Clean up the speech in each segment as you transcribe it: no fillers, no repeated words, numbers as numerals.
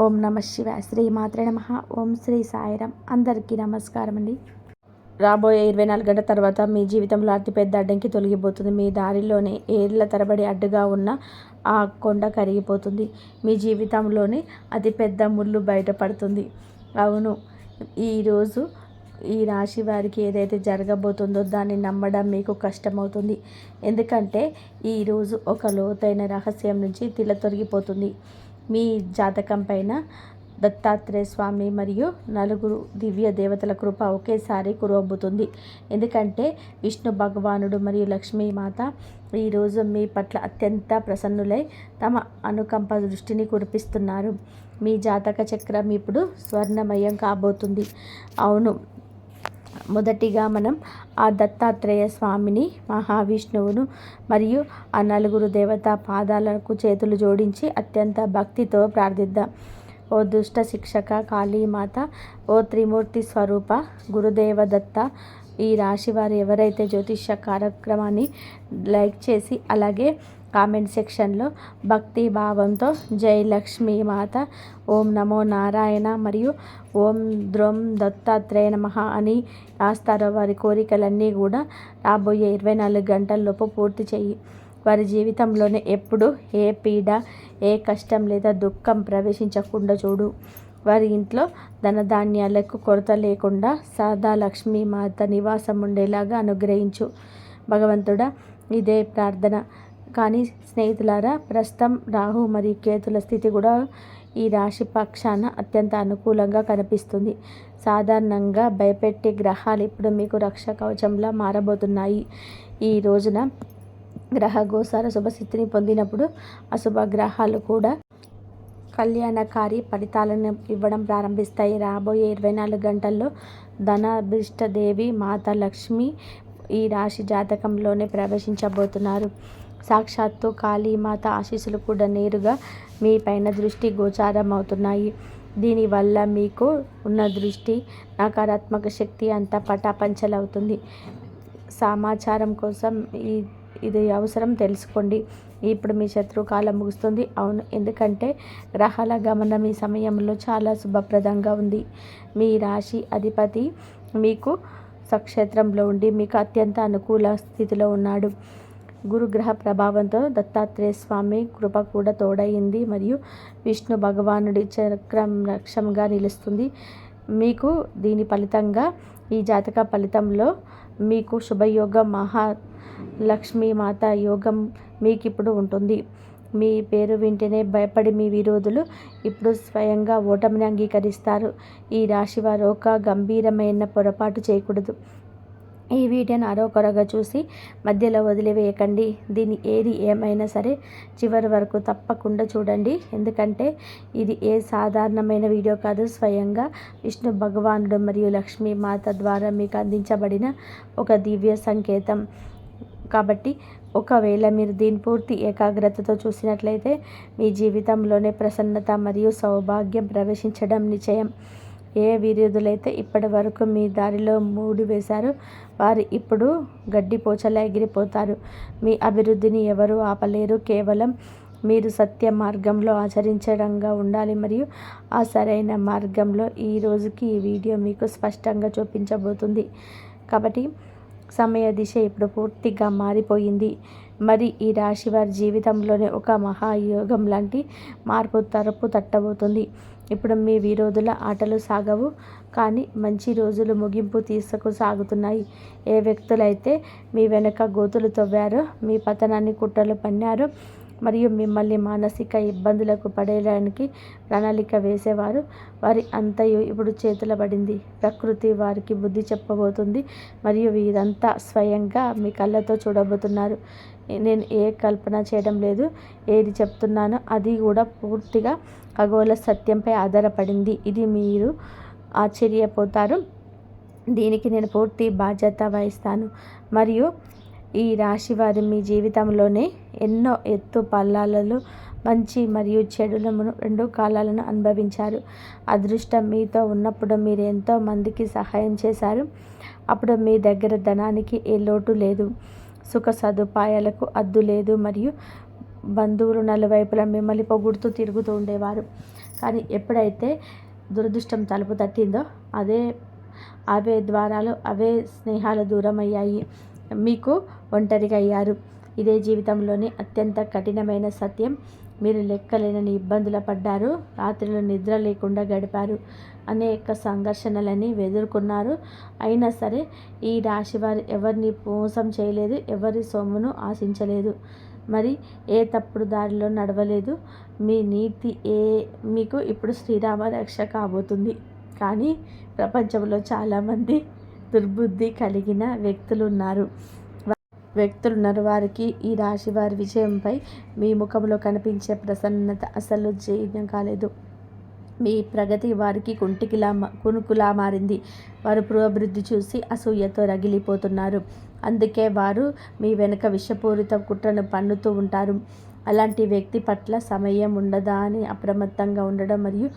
ఓం నమ శివాయ. శ్రీ మాత్రే నమః. ఓం శ్రీ సాయిరాం. అందరికీ నమస్కారం అండి. రాబోయే 24 గంటల తర్వాత మీ జీవితంలో అతిపెద్ద అడ్డంకి తొలగిపోతుంది. మీ దారిలోనే ఏళ్ల తరబడి అడ్డుగా ఉన్న ఆ కొండ కరిగిపోతుంది. మీ జీవితంలోనే అతిపెద్ద ముళ్ళు బయటపడుతుంది. అవును, ఈరోజు ఈ రాశి వారికి ఏదైతే జరగబోతుందో దాన్ని నమ్మడం మీకు కష్టమవుతుంది. ఎందుకంటే ఈరోజు ఒక లోతైన రహస్యం నుంచి తొలగిపోతుంది. మీ జాతకం పైన దత్తాత్రేయ స్వామి మరియు నలుగురు దివ్య దేవతల కృప ఒకేసారి కురవబోతుంది. ఎందుకంటే విష్ణు భగవానుడు మరియు లక్ష్మీమాత ఈరోజు మీ పట్ల అత్యంత ప్రసన్నులై తమ అనుకంప దృష్టిని కురిపిస్తున్నారు. మీ జాతక చక్రం ఇప్పుడు స్వర్ణమయం కాబోతుంది. అవును, మొదటిగా మనం ఆ దత్తాత్రేయ స్వామిని, మహావిష్ణువును మరియు ఆ నలుగురు దేవతా పాదాలకు చేతులు జోడించి అత్యంత భక్తితో ప్రార్థిద్దాం. ఓ దుష్ట శిక్షక కాళీమాత, ఓ త్రిమూర్తి స్వరూప గురుదేవ దత్త. ఈ రాశి వారు ఎవరైతే జ్యోతిష్య కార్యక్రమాన్ని లైక్ చేసి అలాగే కామెంట్ సెక్షన్లో భక్తి భావంతో జై లక్ష్మీ మాత, ఓం నమో నారాయణ మరియు ఓం ద్రోం దత్తాత్రేయ నమః అని రాస్తారో వారి కోరికలన్నీ కూడా రాబోయే 24 గంటల్లోపు పూర్తి చెయ్యి. వారి జీవితంలోనే ఎప్పుడు ఏ పీడ, ఏ కష్టం లేదా దుఃఖం ప్రవేశించకుండా చూడు. వారి ఇంట్లో ధనధాన్యాలకు కొరత లేకుండా సదా లక్ష్మీమాత నివాసం ఉండేలాగా అనుగ్రహించు భగవంతుడా. ఇదే ప్రార్థన. కానీ స్నేహితులారా, ప్రస్తుతం రాహు మరియు కేతుల స్థితి కూడా ఈ రాశి పక్షాన అత్యంత అనుకూలంగా కనిపిస్తుంది. సాధారణంగా భయపెట్టే గ్రహాలు ఇప్పుడు మీకు రక్ష కవచంలా మారబోతున్నాయి. ఈ రోజున గ్రహ గోచార శుభస్థితిని పొందినప్పుడు అశుభ గ్రహాలు కూడా కళ్యాణకారి ఫలితాలను ఇవ్వడం ప్రారంభిస్తాయి. రాబోయే 24 గంటల్లో ధనాభీష్ట దేవి మాత లక్ష్మి ఈ రాశి జాతకంలోనే ప్రవేశించబోతున్నారు. సాక్షాత్తు కాళీమాత ఆశీస్సులు కూడా నేరుగా మీ పైన దృష్టి గోచారం అవుతున్నాయి. దీనివల్ల మీకు ఉన్న దృష్టి నకారాత్మక శక్తి అంతా పటాపంచలవుతుంది. సమాచారం కోసం ఇది అవసరం తెలుసుకోండి. ఇప్పుడు మీ శత్రుకాలం ముగుస్తుంది. అవును, ఎందుకంటే గ్రహాల గమనం ఈ సమయంలో చాలా శుభప్రదంగా ఉంది. మీ రాశి అధిపతి మీకు స్వక్షేత్రంలో ఉండి మీకు అత్యంత అనుకూల స్థితిలో ఉన్నాడు. గురుగ్రహ ప్రభావంతో దత్తాత్రేయ స్వామి కృప కూడా తోడయింది మరియు విష్ణు భగవానుడి చక్రం రక్షంగా నిలుస్తుంది మీకు. దీని ఫలితంగా ఈ జాతక ఫలితంలో మీకు శుభయోగం, మహాలక్ష్మీమాత యోగం మీకు ఇప్పుడు ఉంటుంది. మీ పేరు వింటేనే భయపడి మీ విరోధులు ఇప్పుడు స్వయంగా ఓటమిని అంగీకరిస్తారు. ఈ రాశివారు ఒక గంభీరమైన పొరపాటు చేయకూడదు. ఈ వీడియోను అరకొరగా చూసి మధ్యలో వదిలివేయకండి. దీని ఏది ఏమైనా సరే చివరి వరకు తప్పకుండా చూడండి. ఎందుకంటే ఇది ఏ సాధారణమైన వీడియో కాదు. స్వయంగా విష్ణు భగవానుడు మరియు లక్ష్మీమాత ద్వారా మీకు అందించబడిన ఒక దివ్య సంకేతం. కాబట్టి ఒకవేళ మీరు దీని పూర్తి ఏకాగ్రతతో చూసినట్లయితే మీ జీవితంలోనే ప్రసన్నత మరియు సౌభాగ్యం ప్రవేశించడం నిశ్చయం. ఏ విరోధులైతే ఇప్పటి వరకు మీ దారిలో మూడి వేశారో వారు ఇప్పుడు గడ్డిపోచలా ఎగిరిపోతారు. మీ అభివృద్ధిని ఎవరూ ఆపలేరు. కేవలం మీరు సత్య మార్గంలో ఆచరించడంగా ఉండాలి మరియు ఆ సరైన మార్గంలో ఈ రోజుకి ఈ వీడియో మీకు స్పష్టంగా చూపించబోతుంది. కాబట్టి సమయ దిశ ఇప్పుడు పూర్తిగా మారిపోయింది. మరి ఈ రాశి వారి జీవితంలోనే ఒక మహాయోగం లాంటి మార్పు తలుపు తట్టబోతుంది. ఇప్పుడు మీ విరోధుల ఆటలు సాగవు, కానీ మంచి రోజులు ముగింపు తీసుకుసాగుతున్నాయి. ఏ వ్యక్తులైతే మీ వెనక గోతులు తవ్వారో, మీ పతనాన్ని కుట్రలు పన్నారో మరియు మిమ్మల్ని మానసిక ఇబ్బందులకు పడేయడానికి ప్రణాళిక వేసేవారు, వారి అంతయు ఇప్పుడు చేతుల పడింది. ప్రకృతి వారికి బుద్ధి చెప్పబోతుంది మరియు వీరంతా స్వయంగా మీ కళ్ళతో చూడబోతున్నారు. నేను ఏ కల్పన చేయడం లేదు. ఏది చెప్తున్నానో అది కూడా పూర్తిగా ఖగోళ సత్యంపై ఆధారపడింది. ఇది మీరు ఆశ్చర్యపోతారు. దీనికి నేను పూర్తి బాధ్యత వహిస్తాను. మరియు ఈ రాశి వారు మీ జీవితంలోనే ఎన్నో ఎత్తు పల్లాలలో మంచి మరియు చెడులను రెండు కాలాలను అనుభవించారు. అదృష్టం మీతో ఉన్నప్పుడు మీరు ఎంతో మందికి సహాయం చేశారు. అప్పుడు మీ దగ్గర ధనానికి ఏ లోటు లేదు, సుఖ సదుపాయాలకు అద్దు లేదు మరియు బంధువులు నలువైపులా మిమ్మల్ని పొగుడుతూ తిరుగుతూ ఉండేవారు. కానీ ఎప్పుడైతే దురదృష్టం తలుపు తట్టిందో అవే ద్వారాలు, అవే స్నేహాలు దూరం అయ్యాయి. మీకు ఒంటరిగా అయ్యారు. ఇదే జీవితంలోని అత్యంత కఠినమైన సత్యం. మీరు లెక్కలేనని ఇబ్బందులు పడ్డారు. రాత్రులు నిద్ర లేకుండా గడిపారు. అనేక సంఘర్షణలని ఎదుర్కొన్నారు. అయినా సరే ఈ రాశివారు ఎవరిని మోసం చేయలేదు, ఎవరి సొమ్మును ఆశించలేదు, మరి ఏ తప్పుడు దారిలో నడవలేదు. మీ నీతి మీకు ఇప్పుడు శ్రీరామ రక్ష కాబోతుంది. కానీ ప్రపంచంలో చాలామంది దుర్బుద్ధి కలిగిన వ్యక్తులున్నారు. వారికి ఈ రాశి వారి విజయంపై మీ ముఖంలో కనిపించే ప్రసన్నత అసలు జీర్ణం కాలేదు. మీ ప్రగతి వారికి కునుకులా మారింది. వారు పురోభివృద్ధి చూసి అసూయతో రగిలిపోతున్నారు. అందుకే వారు మీ వెనుక విషపూరిత కుట్రను పన్నుతూ ఉంటారు. అలాంటి వ్యక్తి పట్ల సమయం ఉండదా అని అప్రమత్తంగా ఉండడం మరియు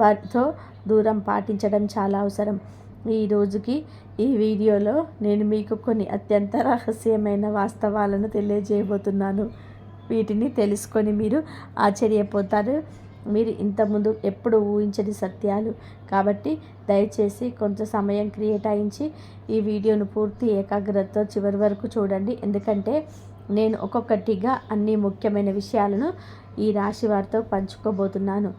వారితో దూరం పాటించడం చాలా అవసరం. ఈ రోజుకి ఈ వీడియోలో నేను మీకు కొన్ని అత్యంత రహస్యమైన వాస్తవాలను తెలియజేయబోతున్నాను. వీటిని తెలుసుకొని మీరు ఆశ్చర్యపోతారు. మీరు ఇంతకుముందు ఎప్పుడు ఊహించని సత్యాలు. కాబట్టి దయచేసి కొంత సమయం కేటాయించి ఈ వీడియోను పూర్తి ఏకాగ్రతతో చివరి వరకు చూడండి. ఎందుకంటే నేను ఒక్కొక్కటిగా అన్ని ముఖ్యమైన విషయాలను ఈ రాశి వారితో పంచుకోబోతున్నాను.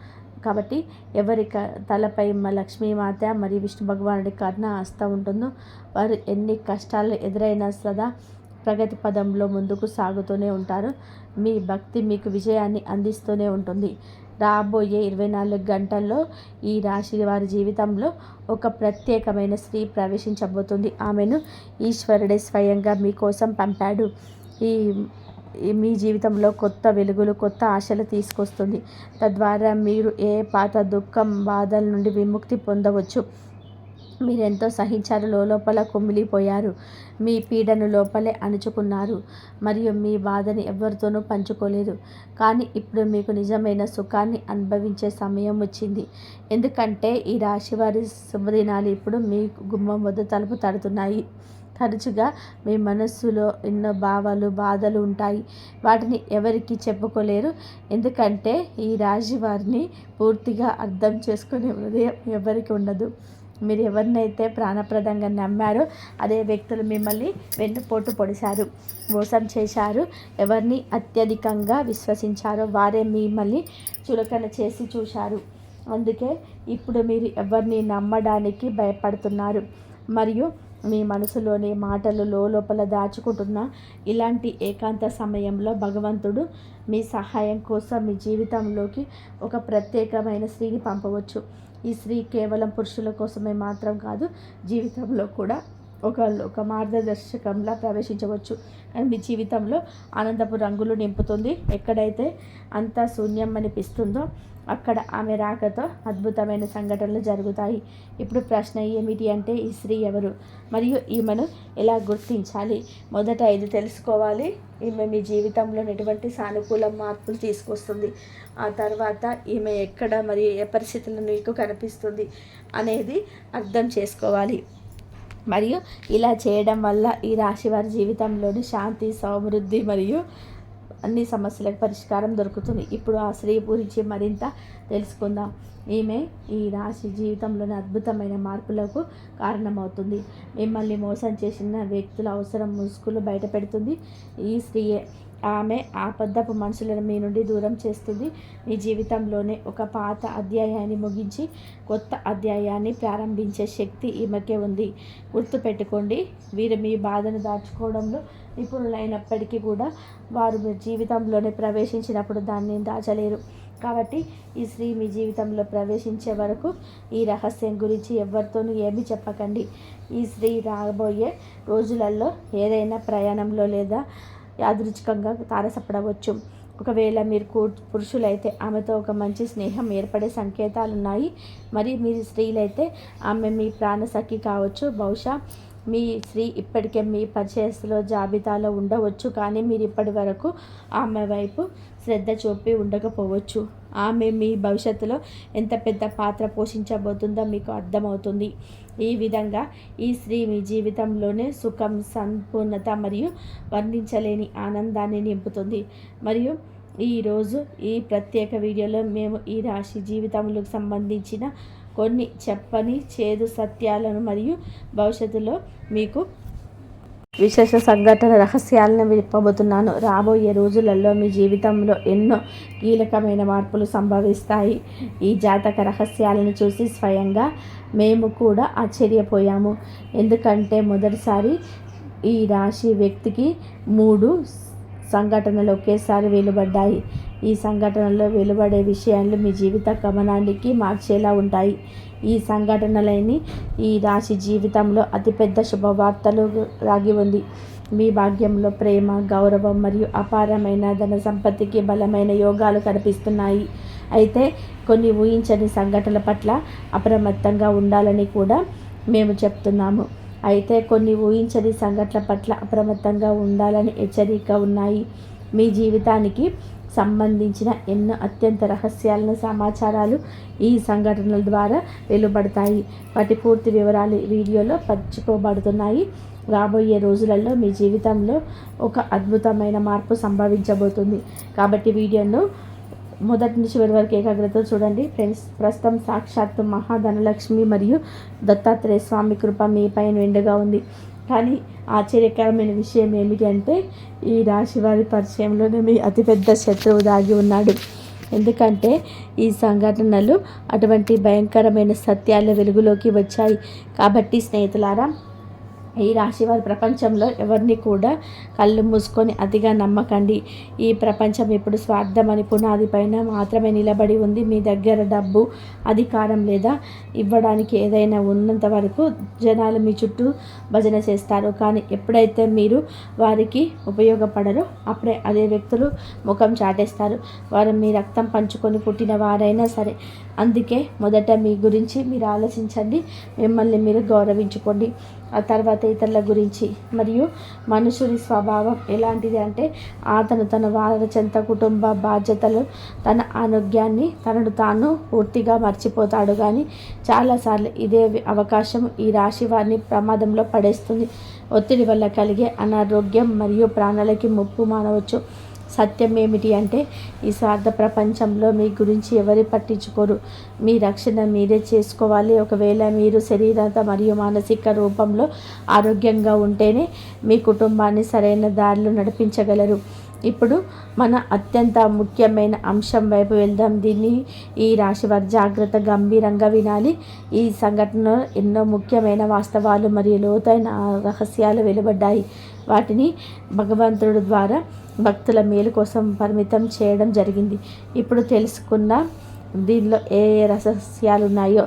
కాబట్టి ఎవరి తలపై లక్ష్మీమాత మరియు విష్ణు భగవానుడి కరుణ హస్తం ఉంటుందో వారు ఎన్ని కష్టాలు ఎదురైనా సదా ప్రగతి పదంలో ముందుకు సాగుతూనే ఉంటారు. మీ భక్తి మీకు విజయాన్ని అందిస్తూనే ఉంటుంది. రాబోయే 24 గంటల్లో ఈ రాశి వారి జీవితంలో ఒక ప్రత్యేకమైన స్త్రీ ప్రవేశించబోతుంది. ఆమెను ఈశ్వరుడే స్వయంగా మీకోసం పంపాడు. మీ జీవితంలో కొత్త వెలుగులు, కొత్త ఆశలు తీసుకొస్తుంది. తద్వారా మీరు ఏ పాత దుఃఖం, బాధల నుండి విముక్తి పొందవచ్చు. మీరెంతో సహించారు, లోపల కుమిలిపోయారు, మీ పీడను లోపలే అణుచుకున్నారు మరియు మీ బాధని ఎవరితోనూ పంచుకోలేదు. కానీ ఇప్పుడు మీకు నిజమైన సుఖాన్ని అనుభవించే సమయం వచ్చింది. ఎందుకంటే ఈ రాశివారి శుభదినాలు ఇప్పుడు మీ గుమ్మం వద్ద తలుపు తడుతున్నాయి. తరచుగా మీ మనస్సులో ఎన్నో భావాలు, బాధలు ఉంటాయి. వాటిని ఎవరికి చెప్పుకోలేరు. ఎందుకంటే ఈ రాశి వారిని పూర్తిగా అర్థం చేసుకునే హృదయం ఎవరికి ఉండదు. మీరు ఎవరినైతే ప్రాణప్రదంగా నమ్మారో అదే వ్యక్తులు మిమ్మల్ని వెన్నుపోటు పొడిచారు, మోసం చేశారు. ఎవరిని అత్యధికంగా విశ్వసించారో వారే మిమ్మల్ని చులకన చేసి చూశారు. అందుకే ఇప్పుడు మీరు ఎవరిని నమ్మడానికి భయపడుతున్నారు మరియు మీ మనసులోని మాటలు లోపల దాచుకుంటున్న ఇలాంటి ఏకాంత సమయంలో భగవంతుడు మీ సహాయం కోసం మీ జీవితంలోకి ఒక ప్రత్యేకమైన స్త్రీని పంపవచ్చు. ఈ స్త్రీ కేవలం పురుషుల కోసమే మాత్రం కాదు, జీవితంలో కూడా ఒక మార్గదర్శకంలా ప్రవేశించవచ్చు. కానీ మీ జీవితంలో ఆనందపు రంగులు నింపుతుంది. ఎక్కడైతే అంతా శూన్యం అనిపిస్తుందో అక్కడ ఆమె రాకతో అద్భుతమైన సంఘటనలు జరుగుతాయి. ఇప్పుడు ప్రశ్న ఏమిటి అంటే ఈ స్త్రీ ఎవరు మరియు ఈమెను ఎలా గుర్తించాలి? మొదట ఇది తెలుసుకోవాలి. ఈమె మీ జీవితంలో ఎటువంటి సానుకూల మార్పులు తీసుకొస్తుంది, ఆ తర్వాత ఈమె ఎక్కడ మరియు ఏ పరిస్థితుల్లో మీకు కనిపిస్తుంది అనేది అర్థం చేసుకోవాలి. మరియు ఇలా చేయడం వల్ల ఈ రాశి వారి జీవితంలోని శాంతి, సమృద్ధి మరియు అన్ని సమస్యలకు పరిష్కారం దొరుకుతుంది. ఇప్పుడు ఆ స్త్రీ గురించి మరింత తెలుసుకుందాం. ఈమె ఈ రాశి జీవితంలోని అద్భుతమైన మార్పులకు కారణమవుతుంది. మిమ్మల్ని మోసం చేసిన వ్యక్తుల అవసరం ముసుగులు బయట పెడుతుంది. ఈ స్త్రీయే. ఆమె ఆపద్దపు మనుషులను మీ నుండి దూరం చేస్తుంది. మీ జీవితంలోనే ఒక పాత అధ్యాయాన్ని ముగించి కొత్త అధ్యాయాన్ని ప్రారంభించే శక్తి ఈమెకే ఉంది. గుర్తుపెట్టుకోండి, వీరు మీ బాధను దాచుకోవడంలో నిపుణులైనప్పటికీ కూడా వారు మీ జీవితంలోనే ప్రవేశించినప్పుడు దాన్ని దాచలేరు. కాబట్టి ఈ స్త్రీ మీ జీవితంలో ప్రవేశించే వరకు ఈ రహస్యం గురించి ఎవరితోనూ ఏమీ చెప్పకండి. ఈ స్త్రీ రాబోయే రోజులలో ఏదైనా ప్రయాణంలో లేదా యాదృచ్ఛికంగా తారసపడవచ్చు. ఒకవేళ మీరు పురుషులైతే ఆమెతో ఒక మంచి స్నేహం ఏర్పడే సంకేతాలున్నాయి. మరి మీరు స్త్రీలైతే ఆమె మీ ప్రాణసఖి కావచ్చు. బహుశా మీ స్త్రీ ఇప్పటికే మీ పరిచయస్తుల జాబితాలో ఉండవచ్చు, కానీ మీరు ఇప్పటి వరకు ఆమె వైపు శ్రద్ధ చూపి ఉండకపోవచ్చు. ఆమె మీ భవిష్యత్తులో ఎంత పెద్ద పాత్ర పోషించబోతుందో మీకు అర్థమవుతుంది. ఈ విధంగా ఈ స్త్రీ మీ జీవితంలోనే సుఖం, సంపూర్ణత మరియు వర్ణించలేని ఆనందాన్ని నింపుతుంది. మరియు ఈరోజు ఈ ప్రత్యేక వీడియోలో మేము ఈ రాశి జీవితములకు సంబంధించిన కొన్ని చెప్పని చేదు సత్యాలను మరియు భవిష్యత్తులో మీకు విశేష సంఘటన రహస్యాలను విప్పబోతున్నాను. రాబోయే రోజులలో మీ జీవితంలో ఎన్నో కీలకమైన మార్పులు సంభవిస్తాయి. ఈ జాతక రహస్యాలను చూసి స్వయంగా మేము కూడా ఆశ్చర్యపోయాము. ఎందుకంటే మొదటిసారి ఈ రాశి వ్యక్తికి 3 సంఘటనలు ఒకేసారి వెలువడ్డాయి. ఈ సంఘటనలో వెలువడే విషయాలు మీ జీవిత గమనానికి మార్చేలా ఉంటాయి. ఈ సంఘటనలని ఈ రాశి జీవితంలో అతిపెద్ద శుభవార్తలు దాగి ఉంది. మీ భాగ్యంలో ప్రేమ, గౌరవం మరియు అపారమైన ధన సంపత్తికి బలమైన యోగాలు కనిపిస్తున్నాయి. అయితే కొన్ని ఊహించని సంఘటనల పట్ల అప్రమత్తంగా ఉండాలని కూడా మేము చెప్తున్నాము. హెచ్చరిక ఉన్నాయి. మీ జీవితానికి సంబంధించిన ఎన్నో అత్యంత రహస్యాలను సమాచారాలు ఈ సంఘటనల ద్వారా వెలువడతాయి. వాటి పూర్తి వివరాలు వీడియోలో పంచుకోబడుతున్నాయి. రాబోయే రోజులలో మీ జీవితంలో ఒక అద్భుతమైన మార్పు సంభవించబోతుంది. కాబట్టి వీడియోను మొదటి నుంచి చివరి వరకు ఏకాగ్రతతో చూడండి ఫ్రెండ్స్. ప్రస్తుతం సాక్షాత్తు మహాధనలక్ష్మి మరియు దత్తాత్రేయ స్వామి కృప మీ పైన నిండుగా ఉంది. కానీ ఆశ్చర్యకరమైన విషయం ఏమిటి అంటే ఈ రాశి వారి పరిచయంలోనే మీ అతిపెద్ద శత్రువు దాగి ఉన్నాడు. ఎందుకంటే ఈ సంఘటనలు అటువంటి భయంకరమైన సత్యాల వెలుగులోకి వచ్చాయి. కాబట్టి స్నేహితులారా, ఈ రాశివారి ప్రపంచంలో ఎవరిని కూడా కళ్ళు మూసుకొని అతిగా నమ్మకండి. ఈ ప్రపంచం ఇప్పుడు స్వార్థం అని పునాది పైన మాత్రమే నిలబడి ఉంది. మీ దగ్గర డబ్బు, అధికారం లేదా ఇవ్వడానికి ఏదైనా ఉన్నంత వరకు జనాలు మీ చుట్టూ భజన చేస్తారు. కానీ ఎప్పుడైతే మీరు వారికి ఉపయోగపడరో అప్పుడే అదే వ్యక్తులు ముఖం చాటేస్తారు. వారు మీ రక్తం పంచుకొని పుట్టిన వారైనా సరే. అందుకే మొదట మీ గురించి మీరు ఆలోచించండి, మిమ్మల్ని మీరు గౌరవించుకోండి. ఆ తర్వాత ఇతరుల గురించి. మరియు మనుషుని స్వభావం ఎలాంటిది అంటే అతను తన వారచంత కుటుంబ బాధ్యతలు, తన ఆరోగ్యాన్ని తనను తాను పూర్తిగా మర్చిపోతాడు. కానీ చాలాసార్లు ఇదే అవకాశం ఈ రాశి వారిని ప్రమాదంలో పడేస్తుంది. ఒత్తిడి వల్ల కలిగే అనారోగ్యం మరియు ప్రాణాలకి ముప్పు మానవచ్చు. సత్యం ఏమిటి అంటే ఈ స్వార్థ ప్రపంచంలో మీ గురించి ఎవరు పట్టించుకోరు. మీ రక్షణ మీరే చేసుకోవాలి. ఒకవేళ మీరు శరీరత మరియు మానసిక రూపంలో ఆరోగ్యంగా ఉంటేనే మీ కుటుంబాన్ని సరైన దారిలో నడిపించగలరు. ఇప్పుడు మన అత్యంత ముఖ్యమైన అంశం వైపు వెళ్దాం. దీన్ని ఈ రాశి వారి జాగ్రత్త గంభీరంగా వినాలి. ఈ సంఘటనలో ఎన్నో ముఖ్యమైన వాస్తవాలు మరియు లోతైన రహస్యాలు వెలువడ్డాయి. వాటిని భగవంతుడి ద్వారా భక్తుల మేలు కోసం పరిమితం చేయడం జరిగింది. ఇప్పుడు తెలుసుకున్న దీనిలో ఏ రహస్యాలు ఉన్నాయో.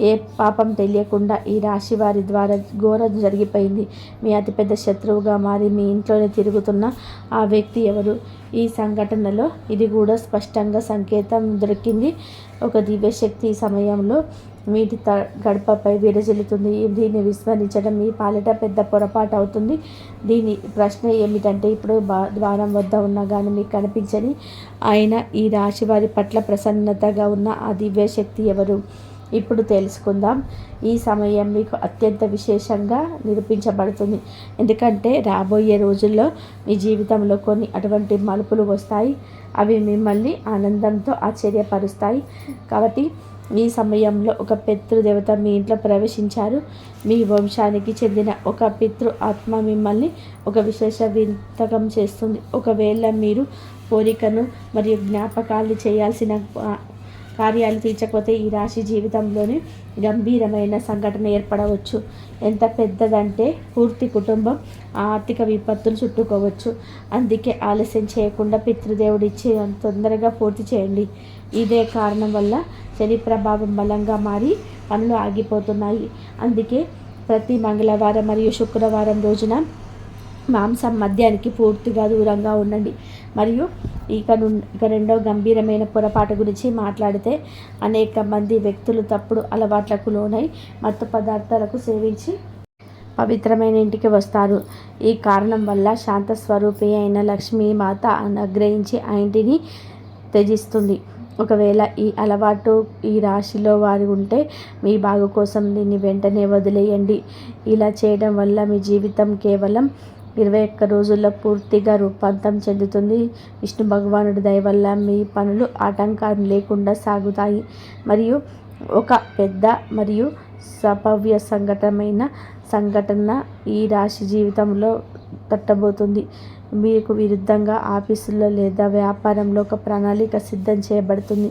ఏ పాపం తెలియకుండా ఈ రాశి వారి ద్వారా ఘోరం జరిగిపోయింది. మీ అతిపెద్ద శత్రువుగా మారి మీ ఇంట్లోనే తిరుగుతున్న ఆ వ్యక్తి ఎవరు? ఈ సంఘటనలో ఇది కూడా స్పష్టంగా సంకేతం దొరికింది. ఒక దివ్యశక్తి సమయంలో మీటి గడపపై విరజిల్లుతుంది. దీన్ని విస్మరించడం మీ పాలిట పెద్ద పొరపాటు అవుతుంది. దీని ప్రశ్న ఏమిటంటే ఇప్పుడు ద్వారం వద్ద ఉన్నా కానీ మీకు కనిపించని ఆయన ఈ రాశి వారి పట్ల ప్రసన్నతగా ఉన్న ఆ దివ్యశక్తి ఎవరు? ఇప్పుడు తెలుసుకుందాం. ఈ సమయం మీకు అత్యంత విశేషంగా నిరూపించబడుతుంది. ఎందుకంటే రాబోయే రోజుల్లో మీ జీవితంలో కొన్ని అటువంటి మలుపులు వస్తాయి. అవి మిమ్మల్ని ఆనందంతో ఆశ్చర్యపరుస్తాయి. కాబట్టి ఈ సమయంలో ఒక పితృదేవత మీ ఇంట్లో ప్రవేశించారు. మీ వంశానికి చెందిన ఒక పితృ ఆత్మ మిమ్మల్ని ఒక విశేష వింతకం చేస్తుంది. ఒకవేళ మీరు కోరికను మరియు జ్ఞాపకాలు చేయాల్సిన కార్యాలు తీర్చకపోతే ఈ రాశి జీవితంలోనే గంభీరమైన సంఘటన ఏర్పడవచ్చు. ఎంత పెద్దదంటే పూర్తి కుటుంబం ఆర్థిక విపత్తులు చుట్టుకోవచ్చు. అందుకే ఆలస్యం చేయకుండా పితృదేవుడిచ్చే తొందరగా పూర్తి చేయండి. ఇదే కారణం వల్ల శని ప్రభావం బలంగా మారి పనులు ఆగిపోతున్నాయి. అందుకే ప్రతి మంగళవారం మరియు శుక్రవారం రోజున మాంసం మద్యానికి పూర్తిగా దూరంగా ఉండండి. మరియు ఇక రెండో గంభీరమైన పొరపాటు గురించి మాట్లాడితే అనేక మంది వ్యక్తులు తప్పుడు అలవాట్లకు లోనై మత్తు పదార్థాలకు సేవించి పవిత్రమైన ఇంటికి వస్తారు. ఈ కారణం వల్ల శాంత స్వరూపి అయిన లక్ష్మీమాత అనుగ్రహించి ఆ ఇంటిని త్యజిస్తుంది. ఒకవేళ ఈ అలవాటు ఈ రాశిలో వారు ఉంటే మీ బాగు కోసం దీన్ని వెంటనే వదిలేయండి. ఇలా చేయడం వల్ల మీ జీవితం కేవలం 21 రోజుల్లో పూర్తిగా రూపాంతరం చెందుతుంది. విష్ణు భగవానుడి దయ వల్ల మీ పనులు ఆటంకం లేకుండా సాగుతాయి మరియు ఒక పెద్ద మరియు సంభావ్య సంఘటన ఈ రాశి జీవితంలో తట్టబోతుంది. మీకు విరుద్ధంగా ఆఫీసులో లేదా వ్యాపారంలో ఒక ప్రణాళిక సిద్ధం చేయబడుతుంది.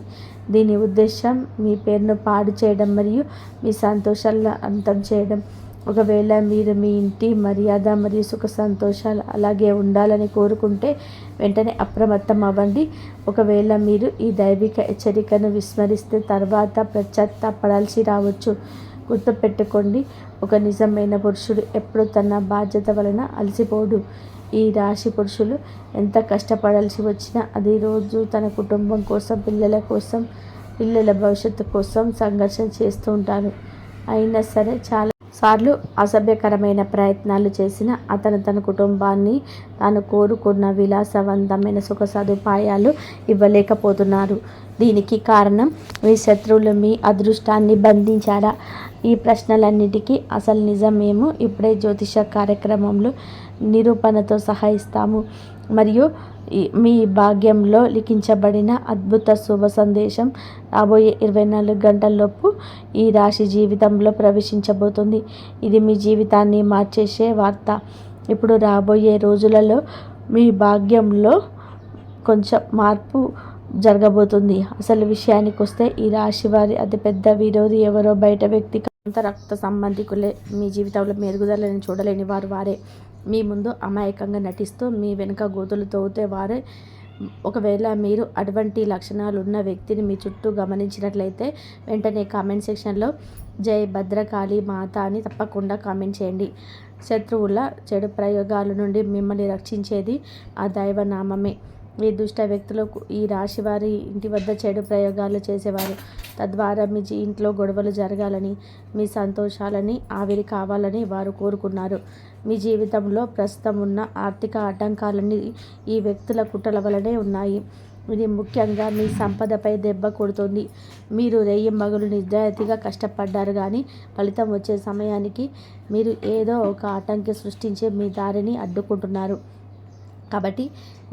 దీని ఉద్దేశం మీ పేరును పాడు చేయడం మరియు మీ సంతోషాలను అంతం చేయడం. ఒకవేళ మీరు మీ ఇంటి మర్యాద మరియు సుఖ సంతోషాలు అలాగే ఉండాలని కోరుకుంటే వెంటనే అప్రమత్తం అవ్వండి. ఒకవేళ మీరు ఈ దైవిక హెచ్చరికను విస్మరిస్తే తర్వాత పశ్చాత్తాపడాల్సి రావచ్చు. గుర్తుపెట్టుకోండి, ఒక నిజమైన పురుషుడు ఎప్పుడు తన బాధ్యత వలన అలసిపోడు. ఈ రాశి పురుషులు ఎంత కష్టపడాల్సి వచ్చినా అది రోజు తన కుటుంబం కోసం, పిల్లల భవిష్యత్తు కోసం సంఘర్షణ చేస్తూ ఉంటారు. అయినా సరే చాలా సార్లు అసభ్యకరమైన ప్రయత్నాలు చేసిన అతను తన కుటుంబాన్ని తాను కోరుకున్న విలాసవంతమైన సుఖ సదుపాయాలు ఇవ్వలేకపోతున్నారు. దీనికి కారణం మీ శత్రువులు మీ అదృష్టాన్ని బంధించారా? ఈ ప్రశ్నలన్నిటికీ అసలు నిజం మేము ఇప్పుడే జ్యోతిష కార్యక్రమంలో నిరూపణతో సహా ఇస్తాము మరియు మీ భాగ్యంలో లిఖించబడిన అద్భుత శుభ సందేశం రాబోయే 24 గంటల్లోపు ఈ రాశి జీవితంలో ప్రవేశించబోతుంది. ఇది మీ జీవితాన్ని మార్చేసే వార్త. ఇప్పుడు రాబోయే రోజులలో మీ భాగ్యంలో కొంచెం మార్పు జరగబోతుంది. అసలు విషయానికి వస్తే ఈ రాశి వారి అతిపెద్ద విరోధి ఎవరో బయట వ్యక్తి అంత రక్త సంబంధికులే. మీ జీవితంలో మెరుగుదలని చూడలేని వారే. మీ ముందు అమాయకంగా నటిస్తూ మీ వెనుక గోతులు తవ్వుతే వారే. ఒకవేళ మీరు అటువంటి లక్షణాలు ఉన్న వ్యక్తిని మీ చుట్టూ గమనించినట్లయితే వెంటనే కామెంట్ సెక్షన్లో జై భద్రకాళి మాత అని తప్పకుండా కామెంట్ చేయండి. శత్రువుల చెడు ప్రయోగాల నుండి మిమ్మల్ని రక్షించేది ఆ దైవనామమే. ఈ దుష్ట వ్యక్తులు ఈ రాశి వారి ఇంటి వద్ద చెడు ప్రయోగాలు చేసేవారు. తద్వారా మీ ఇంట్లో గొడవలు జరగాలని, మీ సంతోషాలని ఆవిరి కావాలని వారు కోరుకున్నారు. మీ జీవితంలో ప్రస్తుతం ఉన్న ఆర్థిక ఆటంకాలన్నీ ఈ వ్యక్తుల కుట్రల వలనే ఉన్నాయి. ఇది ముఖ్యంగా మీ సంపదపై దెబ్బ కొడుతుంది. మీరు రేయింబగలు నిజాయితీగా కష్టపడ్డారు, కానీ ఫలితం వచ్చే సమయానికి మీరు ఏదో ఒక ఆటంకి సృష్టించి మీ దారిని అడ్డుకుంటున్నారు. కాబట్టి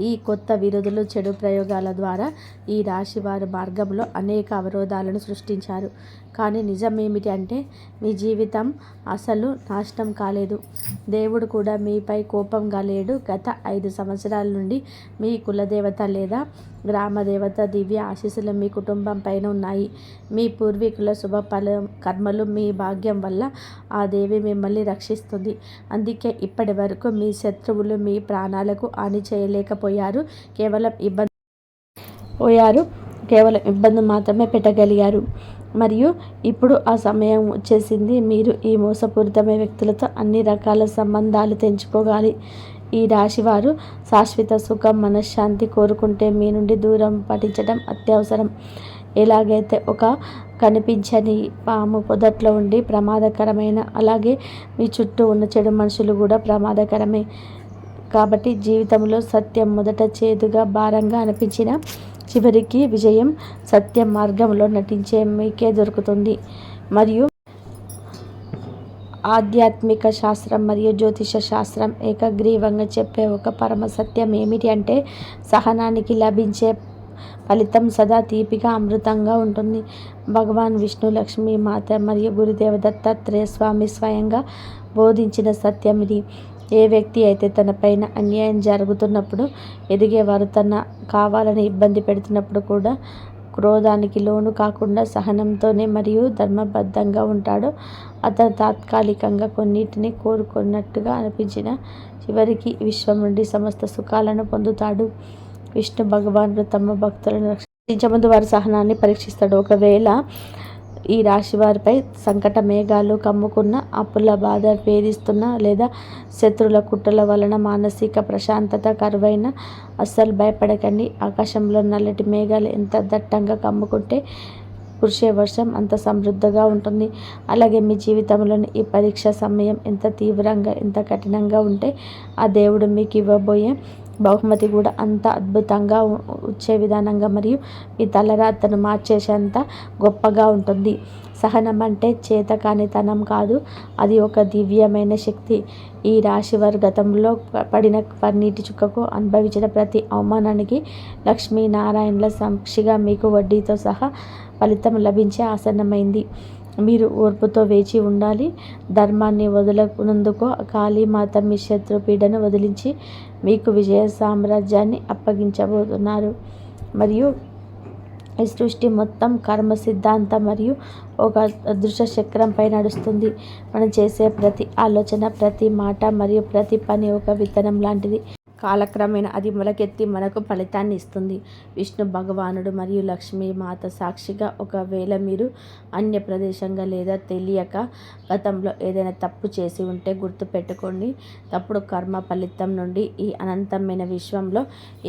ఈ కొత్త విరోధులు చెడు ప్రయోగాల ద్వారా ఈ రాశి వారి మార్గంలో అనేక అవరోధాలను సృష్టించారు. కానీ నిజం ఏమిటి అంటే మీ జీవితం అసలు నాశనం కాలేదు. దేవుడు కూడా మీపై కోపంగా లేడు. గత 5 సంవత్సరాల నుండి మీ కులదేవత లేదా గ్రామదేవత దివ్య ఆశీస్సులు మీ కుటుంబం పైన ఉన్నాయి. మీ పూర్వీకుల కర్మలు మీ భాగ్యం వల్ల ఆ దేవి మిమ్మల్ని రక్షిస్తుంది. అందుకే ఇప్పటి వరకు మీ శత్రువులు మీ ప్రాణాలకు హాని చేయలేకపోయారు. కేవలం ఇబ్బంది మాత్రమే పెట్టగలిగారు. మరియు ఇప్పుడు ఆ సమయం వచ్చేసింది. మీరు ఈ మోసపూరితమైన వ్యక్తులతో అన్ని రకాల సంబంధాలు తెంచుకోవాలి. ఈ రాశివారు శాశ్వత సుఖం, మనశ్శాంతి కోరుకుంటే మీ నుండి దూరం పాటించడం అత్యవసరం. ఎలాగైతే ఒక కనిపించని పాము పొదట్లో ఉండి ప్రమాదకరమైన, అలాగే మీ చుట్టూ ఉన్న చెడు మనుషులు కూడా ప్రమాదకరమే. కాబట్టి జీవితంలో సత్యం మొదట చేదుగా, భారంగా అనిపించిన చివరికి విజయం సత్య మార్గంలో నటించే మీకే దొరుకుతుంది. మరియు ఆధ్యాత్మిక శాస్త్రం మరియు జ్యోతిష శాస్త్రం ఏకగ్రీవంగా చెప్పే ఒక పరమ సత్యం ఏమిటి అంటే సహనానికి లభించే ఫలితం సదా తీపిగా, అమృతంగా ఉంటుంది. భగవాన్ విష్ణు, లక్ష్మీ మాత మరియు గురుదేవ దత్తాత్రేయ స్వామి స్వయంగా బోధించిన సత్యం ఇది. ఏ వ్యక్తి అయితే తన పైన అన్యాయం జరుగుతున్నప్పుడు, ఎదిగేవారు తన కావాలని ఇబ్బంది పెడుతున్నప్పుడు కూడా క్రోధానికి లోను కాకుండా సహనంతోనే మరియు ధర్మబద్ధంగా ఉంటాడో అతను తాత్కాలికంగా కొన్నిటిని కోరుకున్నట్టుగా అనిపించిన చివరికి విశ్వం నుండి సమస్త సుఖాలను పొందుతాడు. విష్ణు భగవానుడు తమ భక్తులను రక్షించే ముందు వారి సహనాన్ని పరీక్షిస్తాడు. ఒకవేళ ఈ రాశి వారిపై సంకట మేఘాలు కమ్ముకున్న, అప్పుల బాధ వేధిస్తున్న లేదా శత్రుల కుట్రల వలన మానసిక ప్రశాంతత కరువైన అస్సలు భయపడకండి. ఆకాశంలో నల్లటి మేఘాలు ఎంత దట్టంగా కమ్ముకుంటే కురిసే వర్షం అంత సమృద్ధిగా ఉంటుంది. అలాగే మీ జీవితంలోని ఈ పరీక్ష సమయం ఎంత తీవ్రంగా, ఎంత కఠినంగా ఉంటే ఆ దేవుడు మీకు ఇవ్వబోయే బహుమతి కూడా అంత అద్భుతంగా వచ్చే విధానంగా మరియు మీ తలరాతను మార్చేసేంత గొప్పగా ఉంటుంది. సహనం అంటే చేతకానితనం కాదు, అది ఒక దివ్యమైన శక్తి. ఈ రాశివారు గతంలో పడిన కన్నీటి చుక్కకు, అనుభవించిన ప్రతి అవమానానికి లక్ష్మీనారాయణల సాక్షిగా మీకు వడ్డీతో సహా ఫలితం లభించే ఆసన్నమైంది. మీరు ఓర్పుతో వేచి ఉండాలి. ధర్మాన్ని వదలనందుకు కాళీమాత మీ శత్రు పీడను వదిలించి మీకు విజయ సామ్రాజ్యాన్ని అప్పగించబోతున్నారు. మరియు ఈ సృష్టి మొత్తం కర్మ సిద్ధాంతం మరియు ఒక అదృశ్య చక్రంపై నడుస్తుంది. మనం చేసే ప్రతి ఆలోచన, ప్రతి మాట మరియు ప్రతి పని ఒక విత్తనం లాంటిది. కాలక్రమేణా అది మొలకెత్తి మనకు ఫలితాన్ని ఇస్తుంది. విష్ణు భగవానుడు మరియు లక్ష్మీ మాత సాక్షిగా, ఒకవేళ మీరు అన్య ప్రదేశంగా లేదా తెలియక గతంలో ఏదైనా తప్పు చేసి ఉంటే గుర్తుపెట్టుకోండి. తప్పుడు కర్మ ఫలితం నుండి ఈ అనంతమైన విశ్వంలో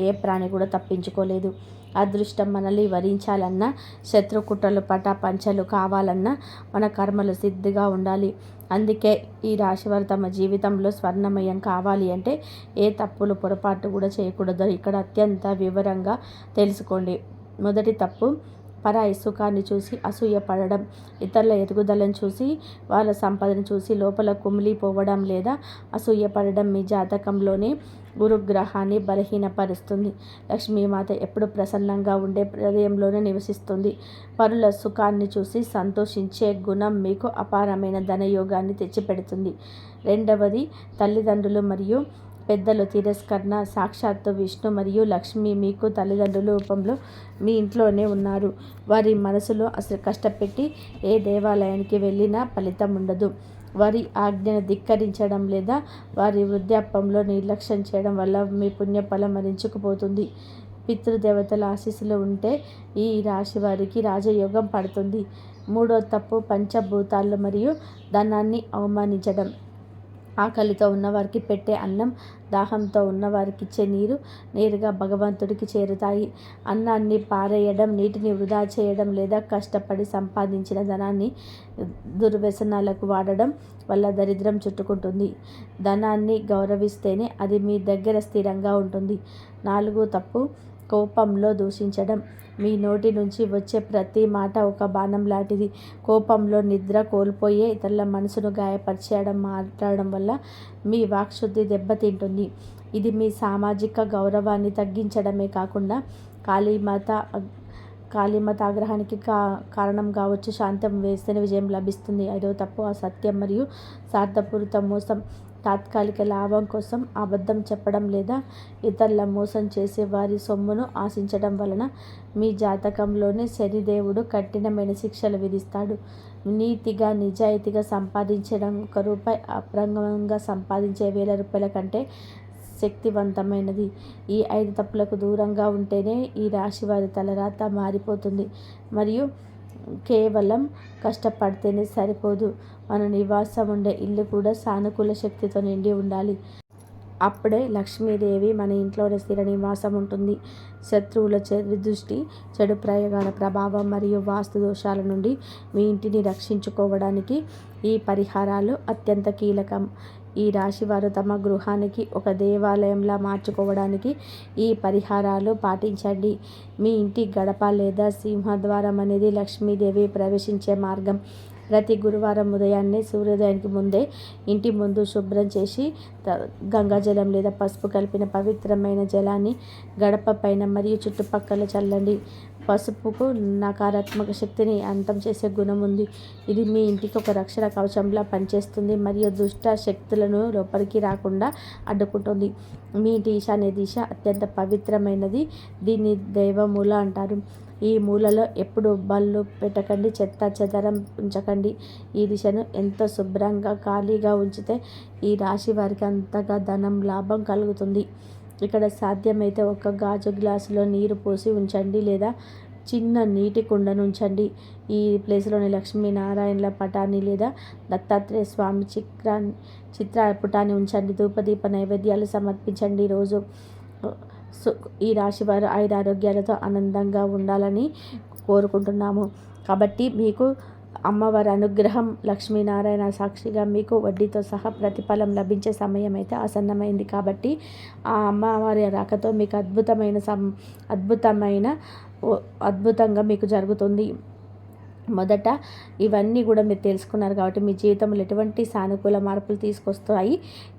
ఏ ప్రాణి కూడా తప్పించుకోలేదు. అదృష్టం మనల్ని వరించాలన్నా, శత్రు కుట్రలు పటాపంచలు కావాలన్నా మన కర్మలు సిద్ధిగా ఉండాలి. అందుకే ఈ రాశివారు తమ జీవితంలో స్వర్ణమయం కావాలి అంటే ఏ తప్పులు పొరపాటు కూడా చేయకూడదు. ఇక్కడ అత్యంత వివరంగా తెలుసుకోండి. మొదటి తప్పు, పరాయి సుఖాన్ని చూసి అసూయపడడం. ఇతరుల ఎదుగుదలను చూసి, వాళ్ళ సంపదను చూసి లోపల కుమిలిపోవడం లేదా అసూయపడడం మీ జాతకంలోనే గురుగ్రహాన్ని బలహీనపరుస్తుంది. లక్ష్మీమాత ఎప్పుడు ప్రసన్నంగా ఉండే హృదయంలోనే నివసిస్తుంది. పరుల సుఖాన్ని చూసి సంతోషించే గుణం మీకు అపారమైన ధనయోగాన్ని తెచ్చిపెడుతుంది. రెండవది, తల్లిదండ్రులు మరియు పెద్దల తిరస్కరణ. సాక్షాత్తు విష్ణు మరియు లక్ష్మి మీకు తల్లిదండ్రుల రూపంలో మీ ఇంట్లోనే ఉన్నారు. వారి మనసులో అసలు కష్టపెట్టి ఏ దేవాలయానికి వెళ్ళినా ఫలితం ఉండదు. వారి ఆజ్ఞను ధిక్కరించడం లేదా వారి వృద్ధాప్యంలో నిర్లక్ష్యం చేయడం వల్ల మీ పుణ్యఫలం మరించుకుపోతుంది. పితృదేవతల ఆశీస్సులు ఉంటే ఈ రాశి వారికి రాజయోగం పడుతుంది. మూడో తప్పు, పంచభూతాలు మరియు ధనాన్ని అవమానించడం. ఆకలితో ఉన్నవారికి పెట్టే అన్నం, దాహంతో ఉన్నవారికి ఇచ్చే నీరు నేరుగా భగవంతుడికి చేరుతాయి. అన్నాన్ని పారేయడం, నీటిని వృధా చేయడం లేదా కష్టపడి సంపాదించిన ధనాన్ని దుర్వ్యసనాలకు వాడడం వల్ల దరిద్రం చుట్టుకుంటుంది. ధనాన్ని గౌరవిస్తేనే అది మీ దగ్గర స్థిరంగా ఉంటుంది. నాలుగో తప్పు, కోపంలో దూషించడం. మీ నోటి నుంచి వచ్చే ప్రతి మాట ఒక బాణం లాంటిది. కోపంలో నిద్ర కోల్పోయే, ఇతరుల మనసును గాయపరిచేయడం మాట్లాడడం వల్ల మీ వాక్శుద్ధి దెబ్బతింటుంది. ఇది మీ సామాజిక గౌరవాన్ని తగ్గించడమే కాకుండా కాళీమాత ఆగ్రహానికి కారణం కావచ్చు. శాంతం వేస్తేనే విజయం లభిస్తుంది. ఐదవ తప్పు, అసత్యం మరియు స్వార్థపూరిత మోసం. తాత్కాలిక లాభం కోసం అబద్ధం చెప్పడం లేదా ఇతరుల మోసం చేసే వారి సొమ్మును ఆశించడం వలన మీ జాతకంలోనే శనిదేవుడు కఠినమైన శిక్షలు విధిస్తాడు. నీతిగా, నిజాయితీగా సంపాదించడం ₹1 అప్రగంగా సంపాదించే ₹1000 కంటే శక్తివంతమైనది. ఈ 5 తప్పులకు దూరంగా ఉంటేనే ఈ రాశి వారి తలరాత మారిపోతుంది. మరియు కేవలం కష్టపడితేనే సరిపోదు, మన నివాసం ఉండే ఇల్లు కూడా సానుకూల శక్తితో నిండి ఉండాలి. అప్పుడే లక్ష్మీదేవి మన ఇంట్లోనే స్థిర నివాసం ఉంటుంది. శత్రువుల దృష్టి, చెడు ప్రయోగాల ప్రభావం మరియు వాస్తు దోషాల నుండి మీ ఇంటిని రక్షించుకోవడానికి ఈ పరిహారాలు అత్యంత కీలకం. ఈ రాశివారు తమ గృహానికి ఒక దేవాలయంలా మార్చుకోవడానికి ఈ పరిహారాలు పాటించండి. మీ ఇంటి గడప లేదా సింహద్వారం అనేది లక్ష్మీదేవి ప్రవేశించే మార్గం. ప్రతి గురువారం ఉదయాన్నే సూర్యోదయానికి ముందే ఇంటి ముందు శుభ్రం చేసి గంగాజలం లేదా పసుపు కలిపిన పవిత్రమైన జలాన్ని గడప పైన మరియు చుట్టుపక్కల చల్లండి. పసుపుకు నకారాత్మక శక్తిని అంతం చేసే గుణం ఉంది. ఇది మీ ఇంటికి ఒక రక్షణ కవచంలా పనిచేస్తుంది మరియు దుష్ట శక్తులను లోపలికి రాకుండా అడ్డుకుంటుంది. మీ ఇంటి ఈశాన్య దిశ అత్యంత పవిత్రమైనది. దీన్ని దైవమూల అంటారు. ఈ మూలలో ఎప్పుడు బళ్ళు పెట్టకండి, చెత్త చెదరం ఉంచకండి. ఈ దిశను ఎంతో శుభ్రంగా ఖాళీగా ఉంచితే ఈ రాశి వారికి అంతగా ధనం లాభం కలుగుతుంది. ఇక్కడ సాధ్యమైతే ఒక గాజు గ్లాసులో నీరు పోసి ఉంచండి లేదా చిన్న నీటి కుండను ఉంచండి. ఈ ప్లేస్లోని లక్ష్మీనారాయణల పటాన్ని లేదా దత్తాత్రేయ స్వామి చిత్రపటాన్ని ఉంచండి. ధూపదీప నైవేద్యాలు సమర్పించండి. రోజు ఈ రాశివారు ఆయురారోగ్యాలతో ఆనందంగా ఉండాలని కోరుకుంటున్నాము. కాబట్టి మీకు అమ్మవారి అనుగ్రహం లక్ష్మీనారాయణ సాక్షిగా మీకు వడ్డీతో సహా ప్రతిఫలం లభించే సమయం అయితే ఆసన్నమైంది. కాబట్టి ఆ అమ్మవారి రాకతో మీకు అద్భుతంగా మీకు జరుగుతుంది. మొదట ఇవన్నీ కూడా మీరు తెలుసుకున్నారు కాబట్టి మీ జీవితంలో ఎటువంటి సానుకూల మార్పులు తీసుకొస్తాయి.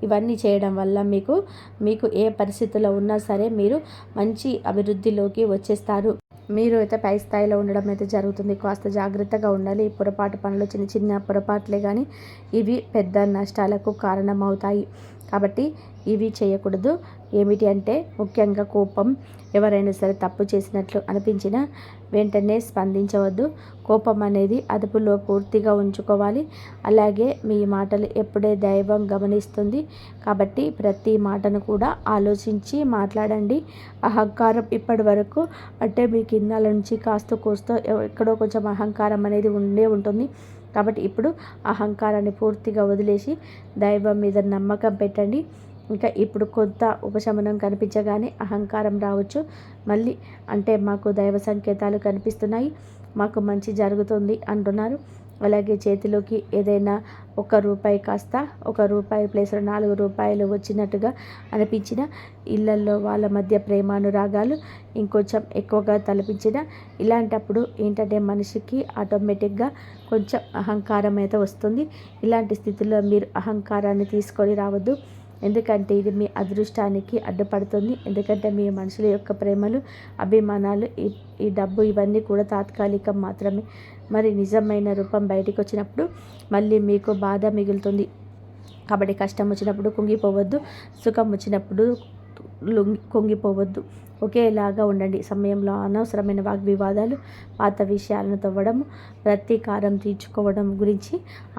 ఇవన్నీ చేయడం వల్ల మీకు ఏ పరిస్థితుల్లో ఉన్నా సరే మీరు మంచి అభివృద్ధిలోకి వచ్చేస్తారు. మీరు అయితే పై స్థాయిలో ఉండడం అయితే జరుగుతుంది. కాస్త జాగ్రత్తగా ఉండాలి. పొరపాటు పనులు చిన్న చిన్న పొరపాట్లే కానీ ఇవి పెద్ద నష్టాలకు కారణమవుతాయి. కాబట్టి ఇవి చేయకూడదు. ఏమిటి అంటే ముఖ్యంగా కోపం. ఎవరైనా సరే తప్పు చేసినట్లు అనిపించినా వెంటనే స్పందించవద్దు. కోపం అనేది అదుపులో పూర్తిగా ఉంచుకోవాలి. అలాగే మీ మాటలు ఎప్పుడే దైవం గమనిస్తుంది. కాబట్టి ప్రతి మాటను కూడా ఆలోచించి మాట్లాడండి. అహంకారం ఇప్పటి వరకు అంటే మీకు ఇన్నాళ్ళ నుంచి కాస్త కోస్తో ఎక్కడో కొంచెం అహంకారం అనేది ఉంటుంది. కాబట్టి ఇప్పుడు అహంకారాన్ని పూర్తిగా వదిలేసి దైవం మీద నమ్మకం పెట్టండి. ఇంకా ఇప్పుడు కొంత ఉపశమనం కనిపించగానే అహంకారం రావచ్చు. మళ్ళీ అంటే మాకు దైవ సంకేతాలు కనిపిస్తున్నాయి, మాకు మంచి జరుగుతుంది అంటున్నారు. అలాగే చేతిలోకి ఏదైనా ₹1 కాస్త ₹1 ప్లేస్ 4 రూపాయలు వచ్చినట్టుగా అనిపించిన, ఇళ్లల్లో వాళ్ళ మధ్య ప్రేమానురాగాలు ఇంకొంచెం ఎక్కువగా తలపించిన, ఇలాంటప్పుడు ఏంటంటే మనిషికి ఆటోమేటిక్గా కొంచెం అహంకారం అయితే వస్తుంది. ఇలాంటి స్థితిలో మీరు అహంకారాన్ని తీసుకొని రావద్దు. ఎందుకంటే ఇది మీ అదృష్టానికి అడ్డుపడుతుంది. ఎందుకంటే మీ మనుషుల యొక్క ప్రేమలు, అభిమానాలు, ఈ డబ్బు ఇవన్నీ కూడా తాత్కాలికం మాత్రమే. మరి నిజమైన రూపం బయటికి వచ్చినప్పుడు మళ్ళీ మీకు బాధ మిగులుతుంది. కాబట్టి కష్టం వచ్చినప్పుడు కుంగిపోవద్దు, సుఖం వచ్చినప్పుడు కుంగిపోవద్దు. ఒకేలాగా ఉండండి. సమయంలో అనవసరమైన వాగ్వివాదాలు, పాత విషయాలను తవ్వడం, ప్రతీకారం తీర్చుకోవడం గురించి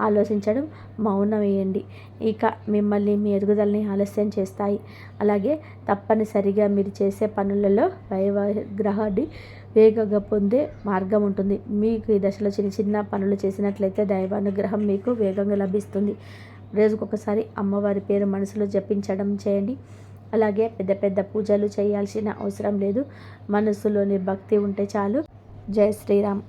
ఆలోచించడం మౌనం వేయండి. ఇక మిమ్మల్ని మీ ఎదుగుదలని ఆలస్యం చేస్తాయి. అలాగే తప్పనిసరిగా మీరు చేసే పనులలో దైవానుగ్రహాన్ని వేగంగా పొందే మార్గం ఉంటుంది. మీకు ఈ దశలో చిన్న చిన్న పనులు చేసినట్లయితే దైవానుగ్రహం మీకు వేగంగా లభిస్తుంది. రోజుకొకసారి అమ్మవారి పేరు మనసులో జపించడం చేయండి. అలాగే పెద్ద పెద్ద పూజలు చేయాల్సిన అవసరం లేదు. మనసులోని భక్తి ఉంటే చాలు. జై శ్రీరామ్.